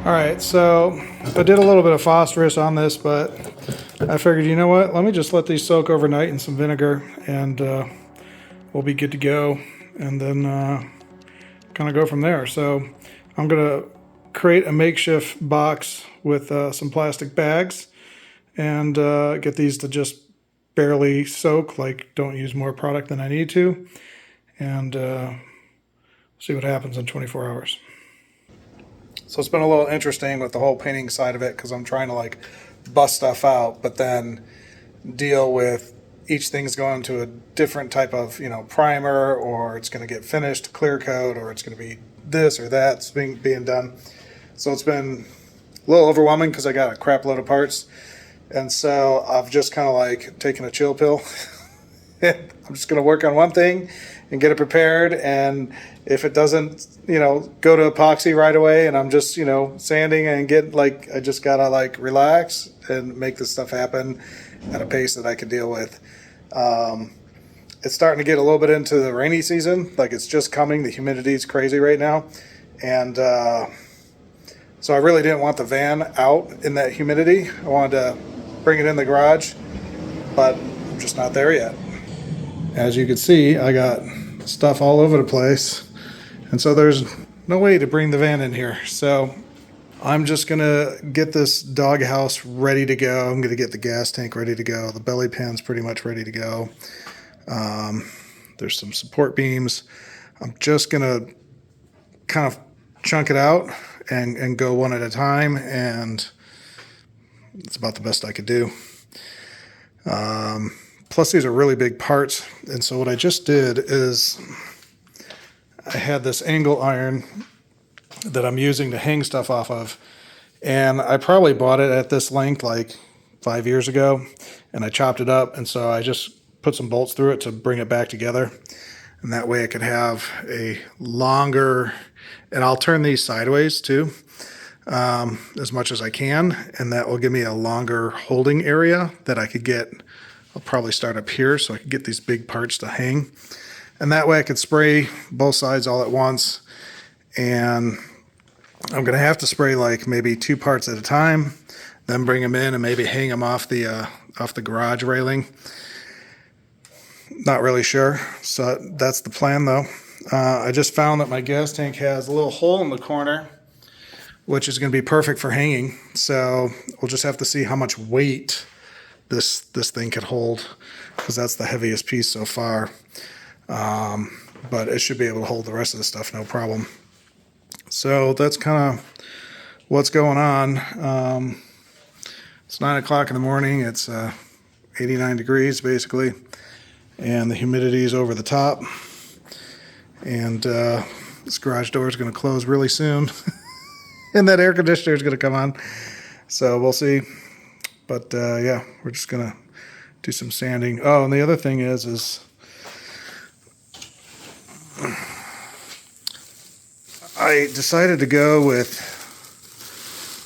All right, so I did a little bit of phosphorus on this, but I figured, you know what, let me just let these soak overnight in some vinegar, and we'll be good to go, and then kind of go from there. So I'm gonna create a makeshift box with some plastic bags, and get these to just barely soak, like don't use more product than I need to, and see what happens in 24 hours. So it's been a little interesting with the whole painting side of it, because I'm trying to like bust stuff out, but then deal with each thing's going to a different type of, primer, or it's going to get finished, clear coat, or it's going to be this or that's being done. So it's been a little overwhelming because I got a crap load of parts. And so I've just kind of like taken a chill pill. I'm just going to work on one thing and get it prepared. And if it doesn't, go to epoxy right away, and I'm just, sanding and I just got to like relax and make this stuff happen at a pace that I can deal with. It's starting to get a little bit into the rainy season. Like, it's just coming. The humidity's crazy right now. And so I really didn't want the van out in that humidity. I wanted to bring it in the garage, but I'm just not there yet. As you can see, I got stuff all over the place, and so there's no way to bring the van in here. So I'm just gonna get this doghouse ready to go. I'm gonna get the gas tank ready to go. The belly pan's pretty much ready to go. There's some support beams. I'm just gonna kind of chunk it out and go one at a time, and it's about the best I could do. Plus, these are really big parts, and so what I just did is I had this angle iron that I'm using to hang stuff off of, and I probably bought it at this length like 5 years ago, and I chopped it up, and so I just put some bolts through it to bring it back together, and that way I could have a longer, and I'll turn these sideways too, as much as I can, and that will give me a longer holding area that I could get. I'll probably start up here so I can get these big parts to hang, and that way I could spray both sides all at once. And I'm gonna have to spray like maybe 2 parts at a time, then bring them in and maybe hang them off the garage railing. Not really sure, so that's the plan though. I just found that my gas tank has a little hole in the corner, which is going to be perfect for hanging. So we'll just have to see how much weight this thing could hold, because that's the heaviest piece so far. But it should be able to hold the rest of the stuff no problem. So that's kind of what's going on. It's 9 o'clock in the morning. It's 89 degrees basically, and the humidity is over the top. And this garage door is going to close really soon. And that air conditioner is going to come on. So we'll see. But yeah, we're just going to do some sanding. Oh, and the other thing is I decided to go with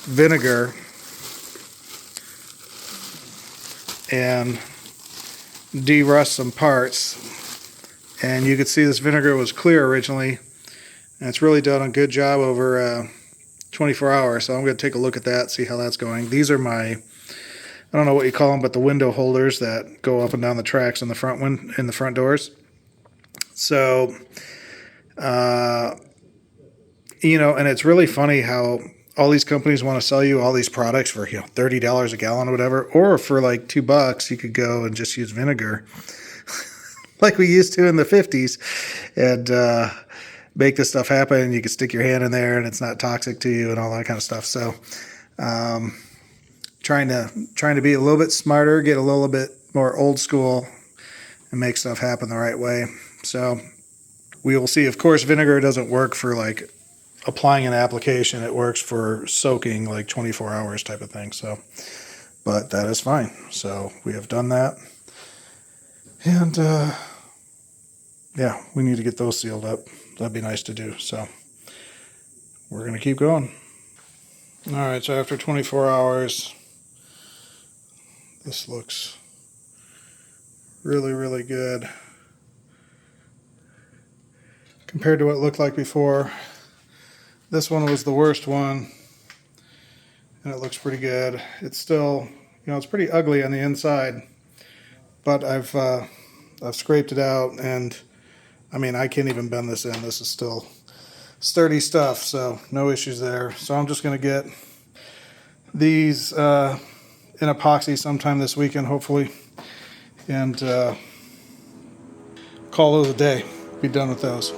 vinegar and de-rust some parts. And you could see this vinegar was clear originally, and it's really done a good job over 24 hours. So I'm going to take a look at that, see how that's going. These are my, I don't know what you call them, but the window holders that go up and down the tracks in the front doors. So, and it's really funny how all these companies want to sell you all these products for, $30 a gallon or whatever, or for like $2, you could go and just use vinegar like we used to in the 50s, and make this stuff happen. You can stick your hand in there and it's not toxic to you and all that kind of stuff. So, trying to be a little bit smarter, get a little bit more old school, and make stuff happen the right way. So we will see. Of course, vinegar doesn't work for like applying an application. It works for soaking like 24 hours type of thing. So, but that is fine. So we have done that. And yeah, we need to get those sealed up. That'd be nice to do. So we're going to keep going. All right, so after 24 hours, this looks really, really good compared to what it looked like before. This one was the worst one. and it looks pretty good. It's still, it's pretty ugly on the inside, but I've scraped it out, and I mean, I can't even bend this in. This is still sturdy stuff, so no issues there. So I'm just going to get these in epoxy sometime this weekend, hopefully, and call those a day. Be done with those.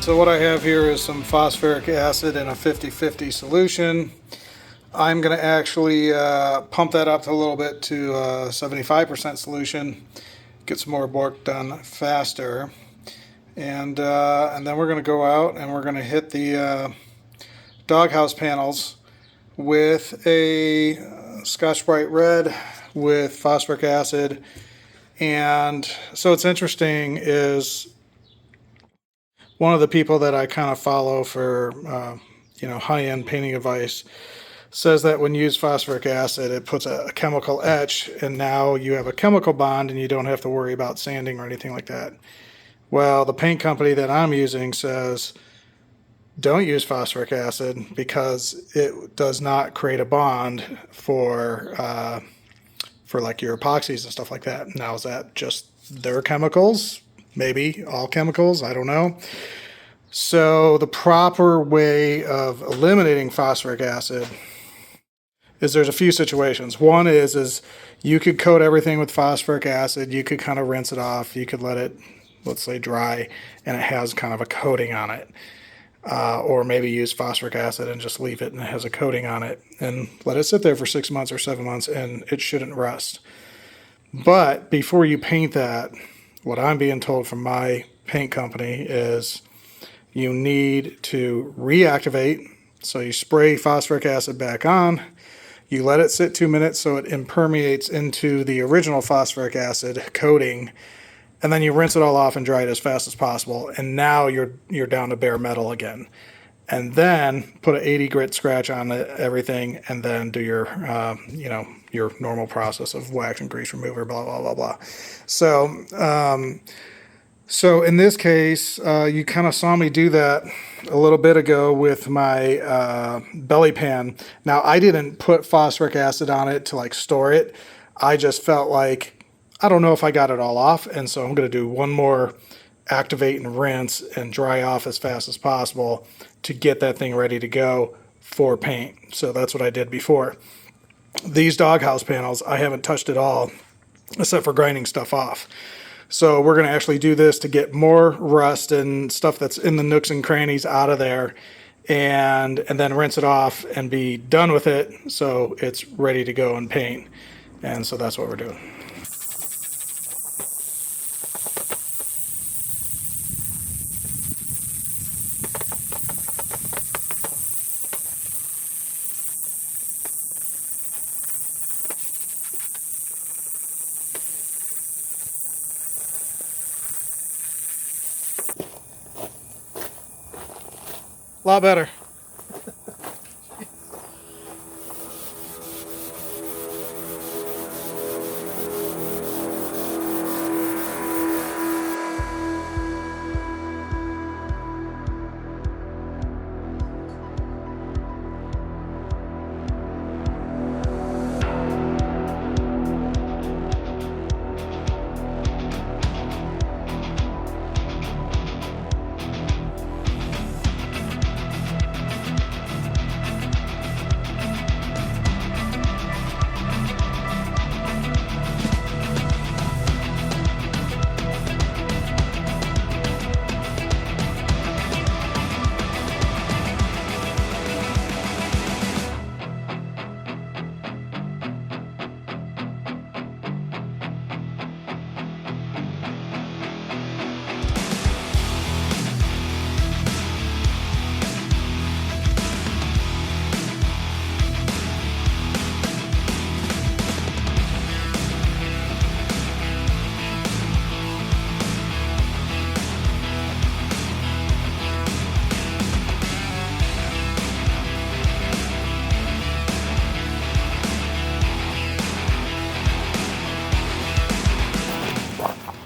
So what I have here is some phosphoric acid in a 50-50 solution. I'm going to actually pump that up a little bit to 75% solution, get some more work done faster. And then we're going to go out and we're going to hit the doghouse panels with a Scotch-Brite red with phosphoric acid. And so what's interesting is one of the people that I kind of follow for high-end painting advice says that when you use phosphoric acid, it puts a chemical etch, and now you have a chemical bond and you don't have to worry about sanding or anything like that. Well, the paint company that I'm using says don't use phosphoric acid because it does not create a bond for like your epoxies and stuff like that. Now, is that just their chemicals? Maybe all chemicals, I don't know. So the proper way of eliminating phosphoric acid is there's a few situations. One is you could coat everything with phosphoric acid. You could kind of rinse it off. You could let it, let's say, dry, and it has kind of a coating on it. Or maybe use phosphoric acid and just leave it and it has a coating on it and let it sit there for 6 months or 7 months and it shouldn't rust. But before you paint that, what I'm being told from my paint company is you need to reactivate. So you spray phosphoric acid back on, you let it sit 2 minutes so it impermeates into the original phosphoric acid coating, and then you rinse it all off and dry it as fast as possible. And now you're down to bare metal again. And then put an 80 grit scratch on everything, and then do your your normal process of wax and grease remover, blah blah blah blah. So in this case, you kind of saw me do that a little bit ago with my belly pan. Now, I didn't put phosphoric acid on it to like store it. I just felt like, I don't know if I got it all off, and so I'm going to do one more activate and rinse and dry off as fast as possible to get that thing ready to go for paint. So that's what I did before. These doghouse panels, I haven't touched at all except for grinding stuff off. So we're going to actually do this to get more rust and stuff that's in the nooks and crannies out of there, and then rinse it off and be done with it so it's ready to go and paint. And so that's what we're doing. A lot better.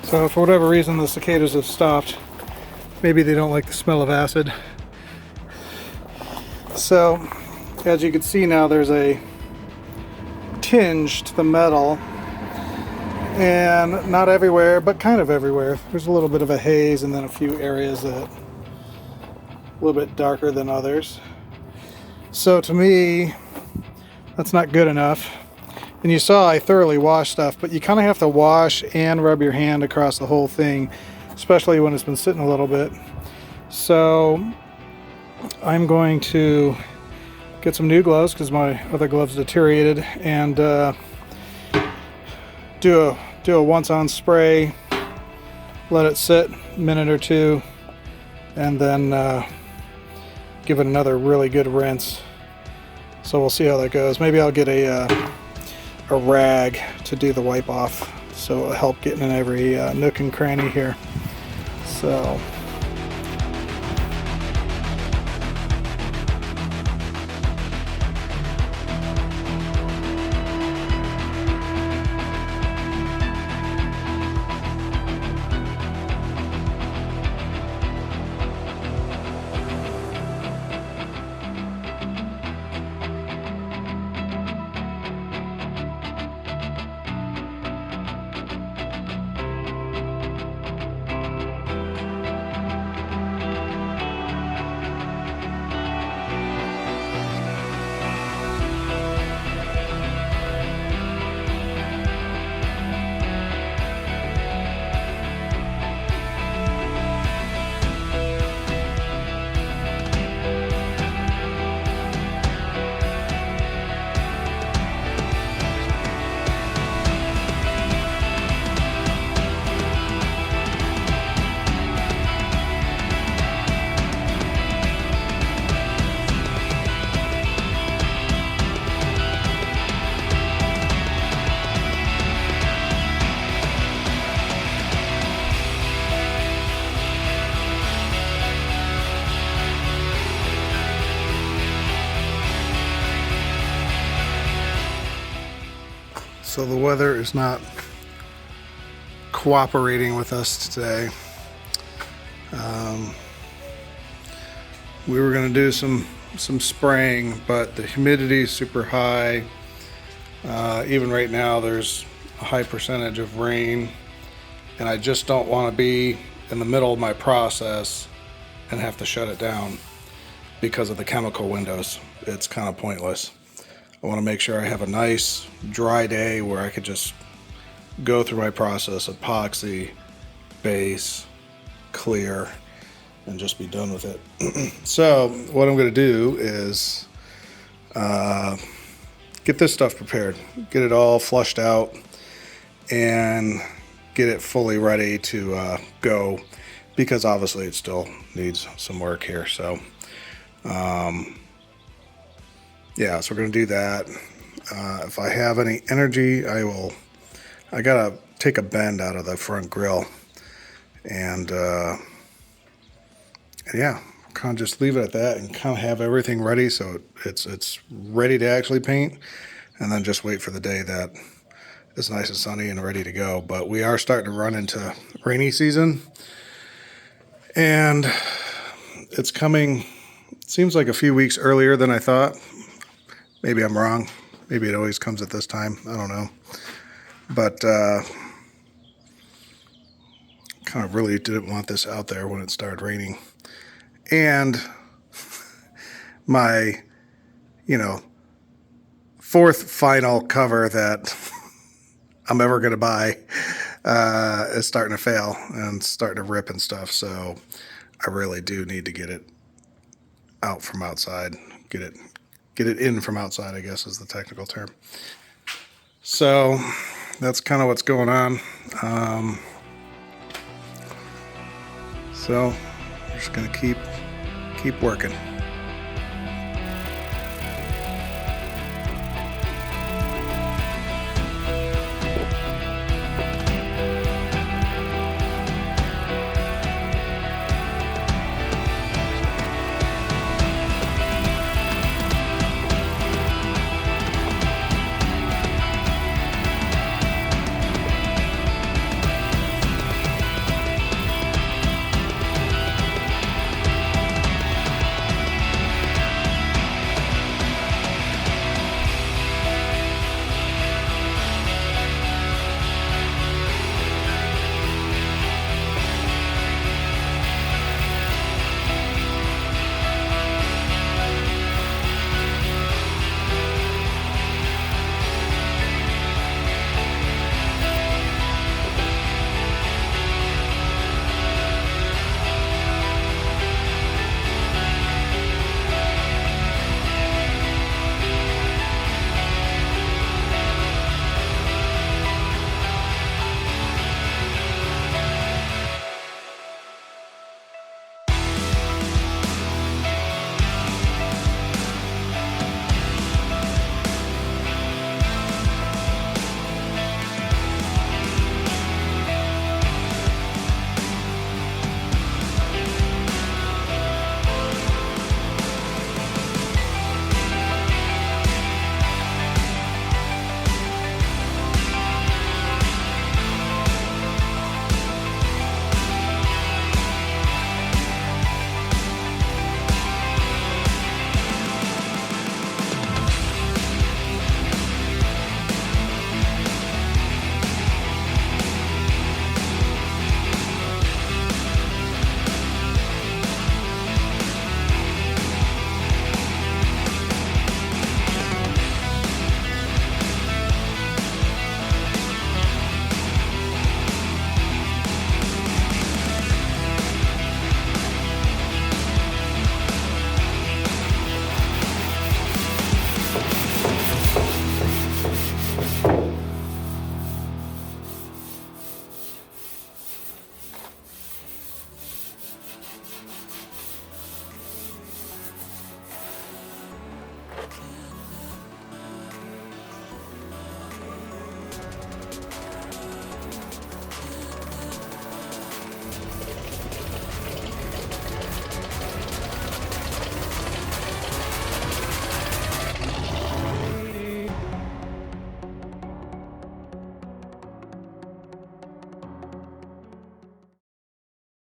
So for whatever reason, the cicadas have stopped. Maybe they don't like the smell of acid. So as you can see now, there's a tinge to the metal, and not everywhere, but kind of everywhere. There's a little bit of a haze, and then a few areas that a little bit darker than others. So to me, that's not good enough. And you saw I thoroughly washed stuff, but you kind of have to wash and rub your hand across the whole thing, especially when it's been sitting a little bit. So I'm going to get some new gloves because my other gloves deteriorated, and do a once-on spray, let it sit a minute or two, and then give it another really good rinse. So we'll see how that goes. Maybe I'll get a rag to do the wipe off, so it'll help getting in every nook and cranny here. So So the weather is not cooperating with us today. We were going to do some spraying, but the humidity is super high. Even right now there's a high percentage of rain, and I just don't want to be in the middle of my process and have to shut it down because of the chemical windows. It's kind of pointless. I want to make sure I have a nice dry day where I could just go through my process, epoxy, base, clear, and just be done with it. So what I'm going to do is get this stuff prepared, get it all flushed out, and get it fully ready to go, because obviously it still needs some work here. So yeah, so we're going to do that. If I have any energy, I gotta take a bend out of the front grill, and yeah, kind of just leave it at that and kind of have everything ready so it's ready to actually paint, and then just wait for the day that it's nice and sunny and ready to go. But we are starting to run into rainy season, and it's coming, it seems like a few weeks earlier than I thought. Maybe I'm wrong. Maybe it always comes at this time. I don't know. But kind of really didn't want this out there when it started raining. And my, fourth final cover that I'm ever going to buy is starting to fail and starting to rip and stuff. So I really do need to get it out from outside. Get it in from outside, I guess is the technical term. So that's kind of what's going on. So we're just gonna keep working.